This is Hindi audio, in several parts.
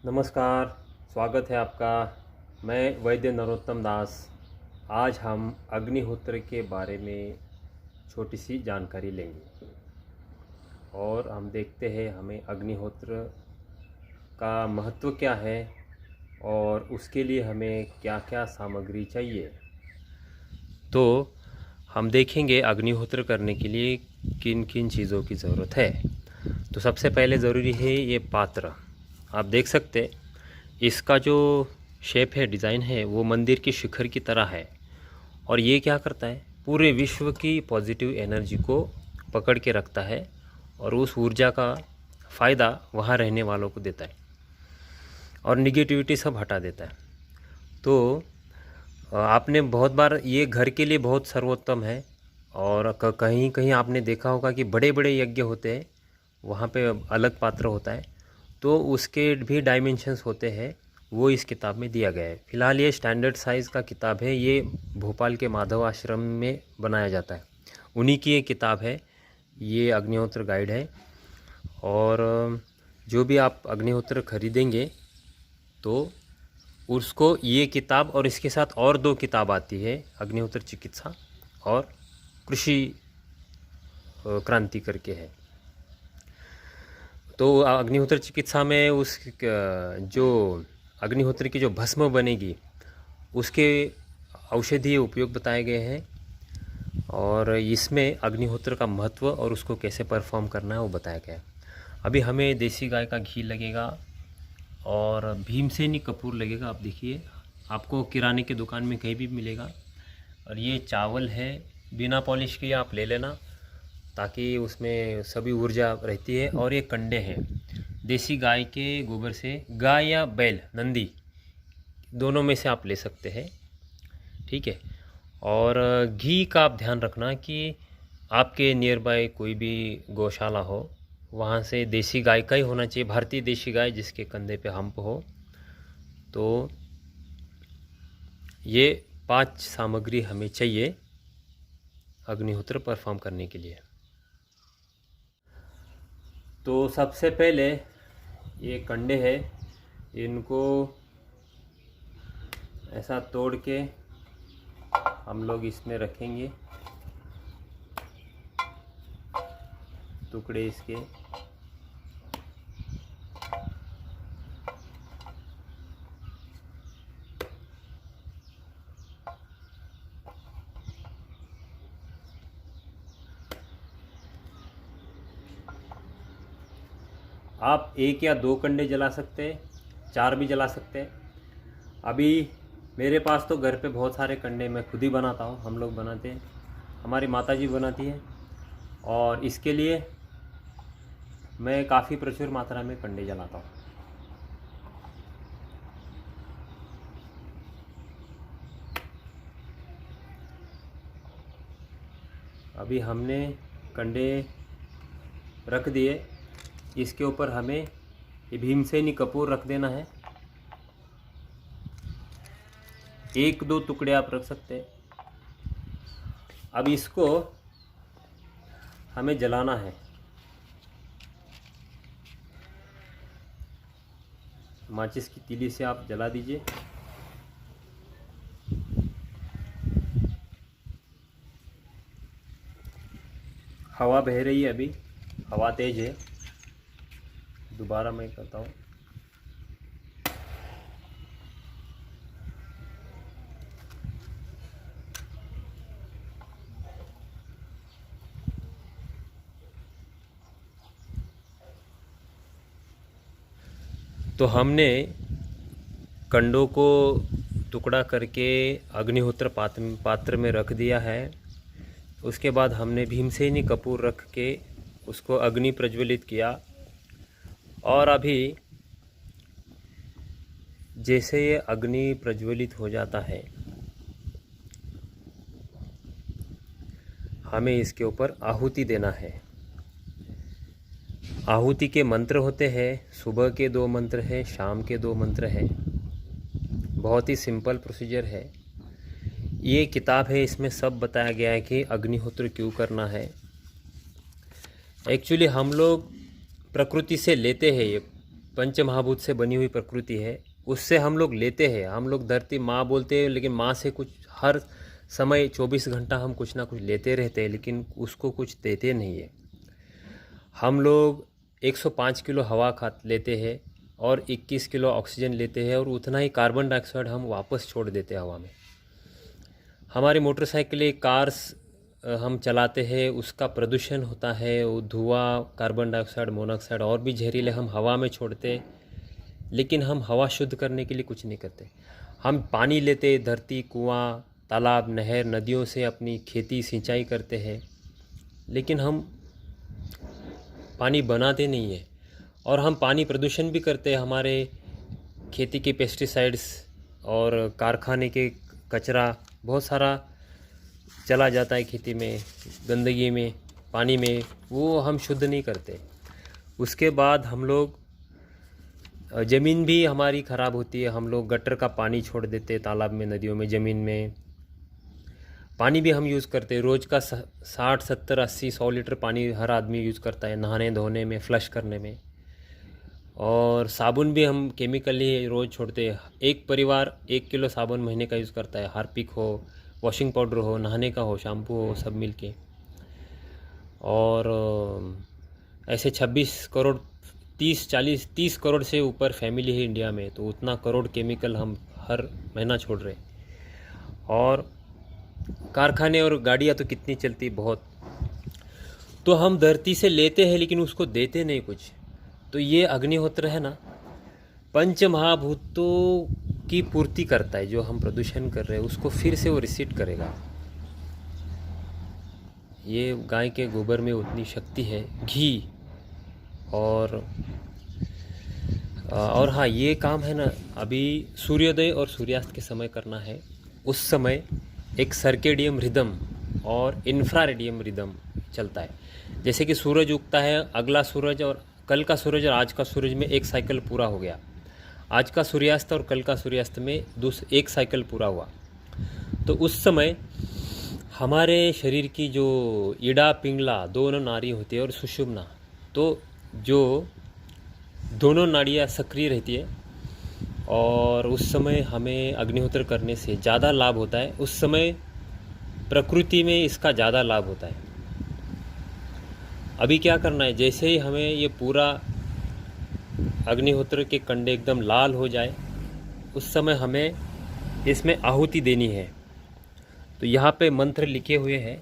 नमस्कार, स्वागत है आपका। मैं वैद्य नरोत्तम दास। आज हम अग्निहोत्र के बारे में छोटी सी जानकारी लेंगे और हम देखते हैं हमें अग्निहोत्र का महत्व क्या है और उसके लिए हमें क्या क्या सामग्री चाहिए। तो हम देखेंगे अग्निहोत्र करने के लिए किन किन चीज़ों की ज़रूरत है। तो सबसे पहले ज़रूरी है ये पात्र। आप देख सकते इसका जो शेप है, डिज़ाइन है, वो मंदिर की शिखर की तरह है। और ये क्या करता है, पूरे विश्व की पॉजिटिव एनर्जी को पकड़ के रखता है और उस ऊर्जा का फ़ायदा वहाँ रहने वालों को देता है और निगेटिविटी सब हटा देता है। तो आपने बहुत बार ये घर के लिए बहुत सर्वोत्तम है। और कहीं कहीं आपने देखा होगा कि बड़े बड़े यज्ञ होते हैं, वहाँ पे अलग पात्र होता है, तो उसके भी डायमेंशंस होते हैं, वो इस किताब में दिया गया है। फ़िलहाल ये स्टैंडर्ड साइज़ का किताब है, ये भोपाल के माधव आश्रम में बनाया जाता है, उन्हीं की ये किताब है, ये अग्निहोत्र गाइड है। और जो भी आप अग्निहोत्र खरीदेंगे तो उसको ये किताब और इसके साथ और 2 किताब आती है, अग्निहोत्र चिकित्सा और कृषि क्रांति करके है। तो अग्निहोत्र चिकित्सा में उस जो अग्निहोत्र की जो भस्म बनेगी उसके औषधीय उपयोग बताए गए हैं और इसमें अग्निहोत्र का महत्व और उसको कैसे परफॉर्म करना है वो बताया गया है। अभी हमें देसी गाय का घी लगेगा और भीमसेनी कपूर लगेगा। आप देखिए, आपको किराने की दुकान में कहीं भी मिलेगा। और ये चावल है, बिना पॉलिश किए आप ले लेना ताकि उसमें सभी ऊर्जा रहती है। और ये कंडे हैं, देसी गाय के गोबर से, गाय या बैल, नंदी, दोनों में से आप ले सकते हैं, ठीक है। और घी का आप ध्यान रखना कि आपके नियर बाय कोई भी गौशाला हो, वहाँ से देसी गाय का ही होना चाहिए, भारतीय देसी गाय जिसके कंधे पे हम्प हो। तो ये 5 सामग्री हमें चाहिए अग्निहोत्र परफॉर्म करने के लिए। तो सबसे पहले ये कंडे हैं, इनको ऐसा तोड़ के हम लोग इसमें रखेंगे, टुकड़े इसके। आप 1 या 2 कंडे जला सकते हैं, 4 भी जला सकते हैं। अभी मेरे पास तो घर पे बहुत सारे कंडे मैं खुद ही बनाता हूँ, हम लोग बनाते हैं, हमारी माताजी बनाती है। और इसके लिए मैं काफ़ी प्रचुर मात्रा में कंडे जलाता हूँ। अभी हमने कंडे रख दिए, इसके ऊपर हमें ये भीमसेनी कपूर रख देना है। 1-2 टुकड़े आप रख सकते हैं। अब इसको हमें जलाना है। माचिस की तीली से आप जला दीजिए। हवा बह रही है, अभी हवा तेज है। दोबारा मैं करता हूँ। तो हमने कंडों को टुकड़ा करके अग्निहोत्र पात्र में रख दिया है। उसके बाद हमने भीमसेनी कपूर रख के उसको अग्नि प्रज्वलित किया। और अभी जैसे ये अग्नि प्रज्वलित हो जाता है, हमें इसके ऊपर आहुति देना है। आहुति के मंत्र होते हैं, सुबह के 2 मंत्र हैं, शाम के 2 मंत्र हैं। बहुत ही सिंपल प्रोसीजर है। ये किताब है, इसमें सब बताया गया है कि अग्निहोत्र क्यों करना है। एक्चुअली हम लोग प्रकृति से लेते हैं ये पंच महाभूत से बनी हुई प्रकृति है, उससे हम लोग लेते हैं। हम लोग धरती माँ बोलते हैं, लेकिन माँ से कुछ हर समय 24 घंटा हम कुछ ना कुछ लेते रहते हैं, लेकिन उसको कुछ देते नहीं है। हम लोग 105 किलो हवा खा लेते हैं और 21 किलो ऑक्सीजन लेते हैं, और उतना ही कार्बन डाइऑक्साइड हम वापस छोड़ देते हैं हवा में। हमारी मोटरसाइकिलें, कार्स हम चलाते हैं, उसका प्रदूषण होता है, वो धुआं, कार्बन डाइऑक्साइड, मोनोऑक्साइड और भी जहरीले हम हवा में छोड़ते हैं, लेकिन हम हवा शुद्ध करने के लिए कुछ नहीं करते। हम पानी लेते, धरती, कुआं, तालाब, नहर, नदियों से अपनी खेती, सिंचाई करते हैं, लेकिन हम पानी बनाते नहीं है। और हम पानी प्रदूषण भी करते हैं। हमारे खेती के पेस्टिसाइड्स और कारखाने के कचरा बहुत सारा चला जाता है खेती में, गंदगी में, पानी में, वो हम शुद्ध नहीं करते। उसके बाद हम लोग ज़मीन भी हमारी ख़राब होती है। हम लोग गटर का पानी छोड़ देते तालाब में, नदियों में, ज़मीन में। पानी भी हम यूज़ करते, रोज़ का 60, 70, 80, 100 लीटर पानी हर आदमी यूज़ करता है, नहाने धोने में, फ्लश करने में। और साबुन भी हम केमिकली रोज़ छोड़ते हैं। एक परिवार 1 किलो साबुन महीने का यूज़ करता है, हार्पिक हो, वॉशिंग पाउडर हो, नहाने का हो, शैम्पू हो, सब मिलके। और ऐसे 26 करोड़ 30 करोड़ से ऊपर फैमिली है इंडिया में, तो उतना करोड़ केमिकल हम हर महीना छोड़ रहे हैं। और कारखाने और गाड़ियाँ तो कितनी चलती, बहुत। तो हम धरती से लेते हैं, लेकिन उसको देते नहीं कुछ। तो ये अग्निहोत्र है ना, पंच महाभूतों की पूर्ति करता है। जो हम प्रदूषण कर रहे हैं उसको फिर से वो रिसीट करेगा। ये गाय के गोबर में उतनी शक्ति है, घी। और हाँ, ये काम है ना, अभी सूर्योदय और सूर्यास्त के समय करना है। उस समय एक सर्केडियम रिदम और इंफ्रारेडियम रिदम चलता है। जैसे कि सूरज उगता है, अगला सूरज और कल का सूरज और आज का सूरज में एक साइकिल पूरा हो गया। आज का सूर्यास्त और कल का सूर्यास्त में एक साइकिल पूरा हुआ। तो उस समय हमारे शरीर की जो इड़ा, पिंगला दोनों नाड़ी होती है, और सुषुम्ना, तो जो दोनों नाड़ियाँ सक्रिय रहती है। और उस समय हमें अग्निहोत्र करने से ज़्यादा लाभ होता है। उस समय प्रकृति में इसका ज़्यादा लाभ होता है। अभी क्या करना है, जैसे ही हमें ये पूरा अग्निहोत्र के कंडे एकदम लाल हो जाए, उस समय हमें इसमें आहुति देनी है। तो यहाँ पे मंत्र लिखे हुए हैं।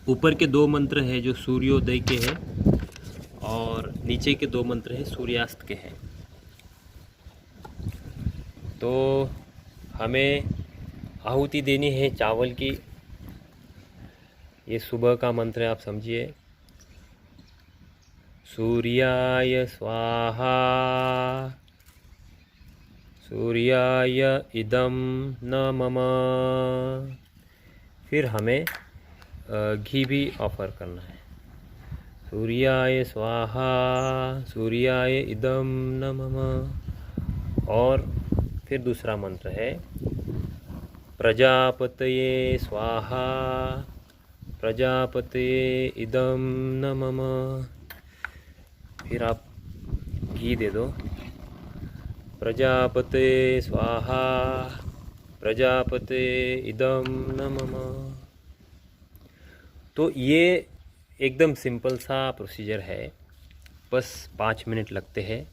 ऊपर के 2 मंत्र हैं जो सूर्योदय के हैं, और नीचे के 2 मंत्र हैं सूर्यास्त के हैं। तो हमें आहुति देनी है चावल की। ये सुबह का मंत्र है, आप समझिए। सूर्याय स्वाहा, सूर्याय इदं न मम। फिर हमें घी भी ऑफर करना है। सूर्याय स्वाहा, सूर्याय इदं न मम। और फिर दूसरा मंत्र है प्रजापतये स्वाहा, प्रजापतये इदं न मम। फिर आप घी दे दो। प्रजापतये स्वाहा, प्रजापतये इदं न मम। तो ये एकदम सिंपल सा प्रोसीजर है, बस 5 मिनट लगते हैं।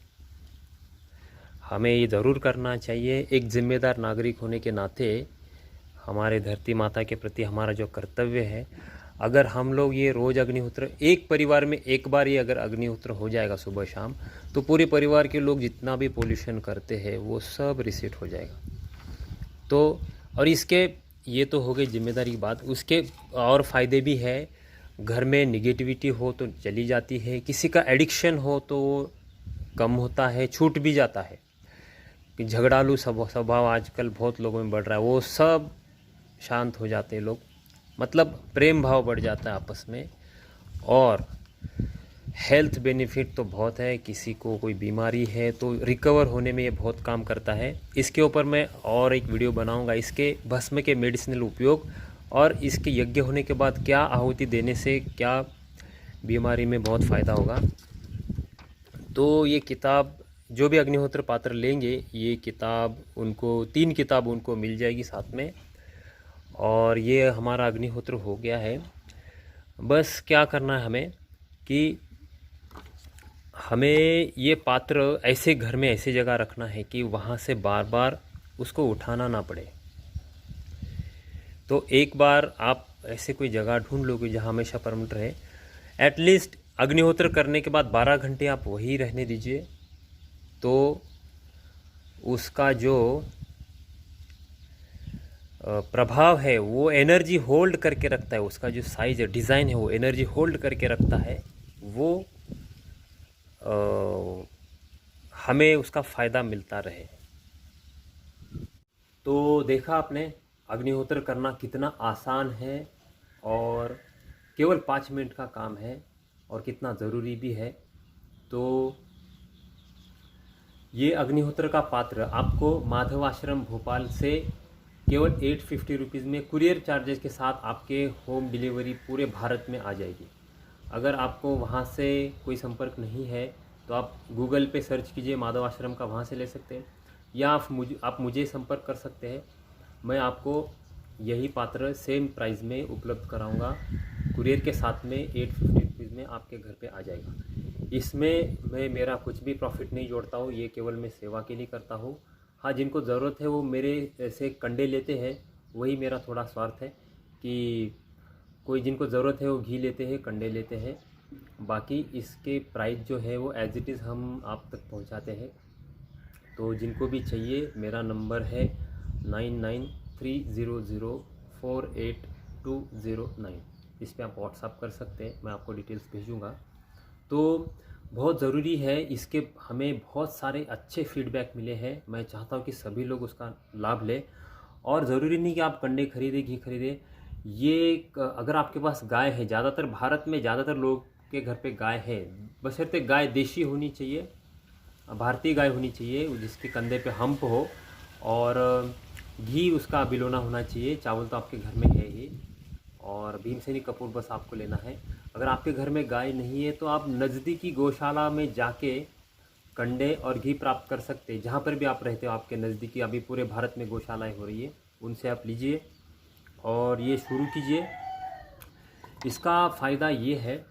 हमें ये ज़रूर करना चाहिए। एक जिम्मेदार नागरिक होने के नाते हमारे धरती माता के प्रति हमारा जो कर्तव्य है, अगर हम लोग ये रोज़ अग्निहोत्र, एक परिवार में एक बार ये अगर अग्निहोत्र हो जाएगा सुबह शाम, तो पूरे परिवार के लोग जितना भी पोल्यूशन करते हैं वो सब रिसेट हो जाएगा। तो और इसके, ये तो हो गई जिम्मेदारी की बात। उसके और फ़ायदे भी है। घर में निगेटिविटी हो तो चली जाती है, किसी का एडिक्शन हो तो वो कम होता है, छूट भी जाता है। कि झगड़ालू स्वभाव आजकल बहुत लोगों में बढ़ रहा है, वो सब शांत हो जाते हैं लोग। मतलब प्रेम भाव बढ़ जाता है आपस में। और हेल्थ बेनिफिट तो बहुत है। किसी को कोई बीमारी है तो रिकवर होने में ये बहुत काम करता है। इसके ऊपर मैं और एक वीडियो बनाऊंगा, इसके भस्म के मेडिसिनल उपयोग और इसके यज्ञ होने के बाद क्या आहुति देने से क्या बीमारी में बहुत फ़ायदा होगा। तो ये किताब जो भी अग्निहोत्र पात्र लेंगे, ये किताब उनको 3 किताब उनको मिल जाएगी साथ में। और ये हमारा अग्निहोत्र हो गया है। बस क्या करना है हमें कि हमें ये पात्र ऐसे घर में ऐसी जगह रखना है कि वहाँ से बार बार उसको उठाना ना पड़े। तो एक बार आप ऐसे कोई जगह ढूंढ लोगे जहाँ हमेशा परमानेंट रहे। एटलीस्ट अग्निहोत्र करने के बाद 12 घंटे आप वही रहने दीजिए, तो उसका जो प्रभाव है वो एनर्जी होल्ड करके रखता है। उसका जो साइज है, डिज़ाइन है, वो एनर्जी होल्ड करके रखता है। वो हमें उसका फ़ायदा मिलता रहे। तो देखा आपने अग्निहोत्र करना कितना आसान है और केवल 5 मिनट का काम है और कितना ज़रूरी भी है। तो ये अग्निहोत्र का पात्र आपको माधव आश्रम भोपाल से केवल 850 रुपीज़ में कुरियर चार्जेस के साथ आपके होम डिलीवरी पूरे भारत में आ जाएगी। अगर आपको वहाँ से कोई संपर्क नहीं है तो आप गूगल पे सर्च कीजिए माधव आश्रम का, वहाँ से ले सकते हैं, या आप मुझे संपर्क कर सकते हैं। मैं आपको यही पात्र सेम प्राइस में उपलब्ध कराऊंगा। कुरियर के साथ में 850 रुपीज़ में आपके घर पे आ जाएगा। इसमें मैं मेरा कुछ भी प्रॉफिट नहीं जोड़ता हूँ, ये केवल मैं सेवा के लिए करता हूँ। हाँ, जिनको ज़रूरत है वो मेरे से कंडे लेते हैं, वही मेरा थोड़ा स्वार्थ है कि कोई जिनको ज़रूरत है वो घी लेते हैं, कंडे लेते हैं। बाकी इसके प्राइस जो है वो एज इट इज़ हम आप तक पहुंचाते हैं। तो जिनको भी चाहिए, मेरा नंबर है 9930048209। इस पर आप व्हाट्सअप कर सकते हैं, मैं आपको डिटेल्स भेजूँगा। तो बहुत ज़रूरी है, इसके हमें बहुत सारे अच्छे फीडबैक मिले हैं। मैं चाहता हूँ कि सभी लोग उसका लाभ लें। और ज़रूरी नहीं कि आप कंडे खरीदें, घी खरीदें। ये अगर आपके पास गाय है, ज़्यादातर भारत में ज़्यादातर लोग के घर पे गाय है, बशर्ते गाय देशी होनी चाहिए, भारतीय गाय होनी चाहिए जिसके कंधे पे हम्प हो, और घी उसका बिलोना होना चाहिए। चावल तो आपके घर में है ही, और भीमसेनी कपूर बस आपको लेना है। अगर आपके घर में गाय नहीं है तो आप नज़दीकी गौशाला में जाके कंडे और घी प्राप्त कर सकते हैं। जहाँ पर भी आप रहते हो आपके नज़दीकी, अभी पूरे भारत में गौशालाएँ हो रही है, उनसे आप लीजिए और ये शुरू कीजिए। इसका फ़ायदा ये है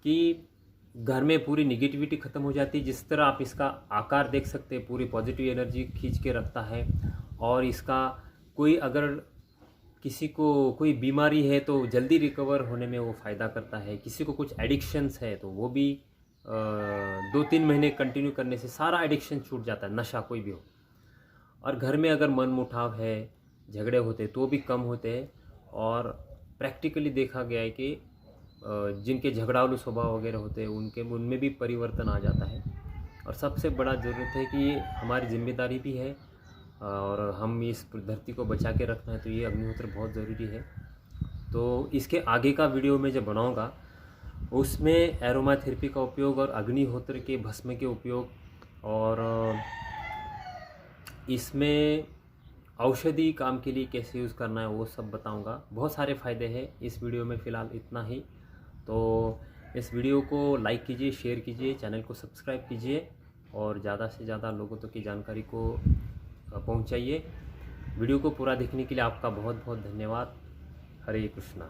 कि घर में पूरी निगेटिविटी ख़त्म हो जाती है। जिस तरह आप इसका आकार देख सकते हैं, पूरी पॉजिटिव एनर्जी खींच के रखता है। और इसका कोई अगर किसी को कोई बीमारी है तो जल्दी रिकवर होने में वो फ़ायदा करता है। किसी को कुछ एडिक्शंस है तो वो भी 2-3 महीने कंटिन्यू करने से सारा एडिक्शन छूट जाता है, नशा कोई भी हो। और घर में अगर मन मुटाव है, झगड़े होते तो भी कम होते हैं। और प्रैक्टिकली देखा गया है कि जिनके झगड़ालू स्वभाव वगैरह होते हैं उनमें भी परिवर्तन आ जाता है। और सबसे बड़ा ज़रूरत है कि ये हमारी जिम्मेदारी भी है और हम इस धरती को बचा के रखना है, तो ये अग्निहोत्र बहुत ज़रूरी है। तो इसके आगे का वीडियो मैं जब बनाऊंगा उसमें एरोमा थेरेपी का उपयोग और अग्निहोत्र के भस्म के उपयोग और इसमें औषधि काम के लिए कैसे यूज़ करना है वो सब बताऊंगा। बहुत सारे फ़ायदे हैं इस वीडियो में, फ़िलहाल इतना ही। तो इस वीडियो को लाइक कीजिए, शेयर कीजिए, चैनल को सब्सक्राइब कीजिए और ज़्यादा से ज़्यादा लोगों तक की जानकारी को पहुंचाइए। वीडियो को पूरा देखने के लिए आपका बहुत बहुत धन्यवाद। हरे कृष्णा।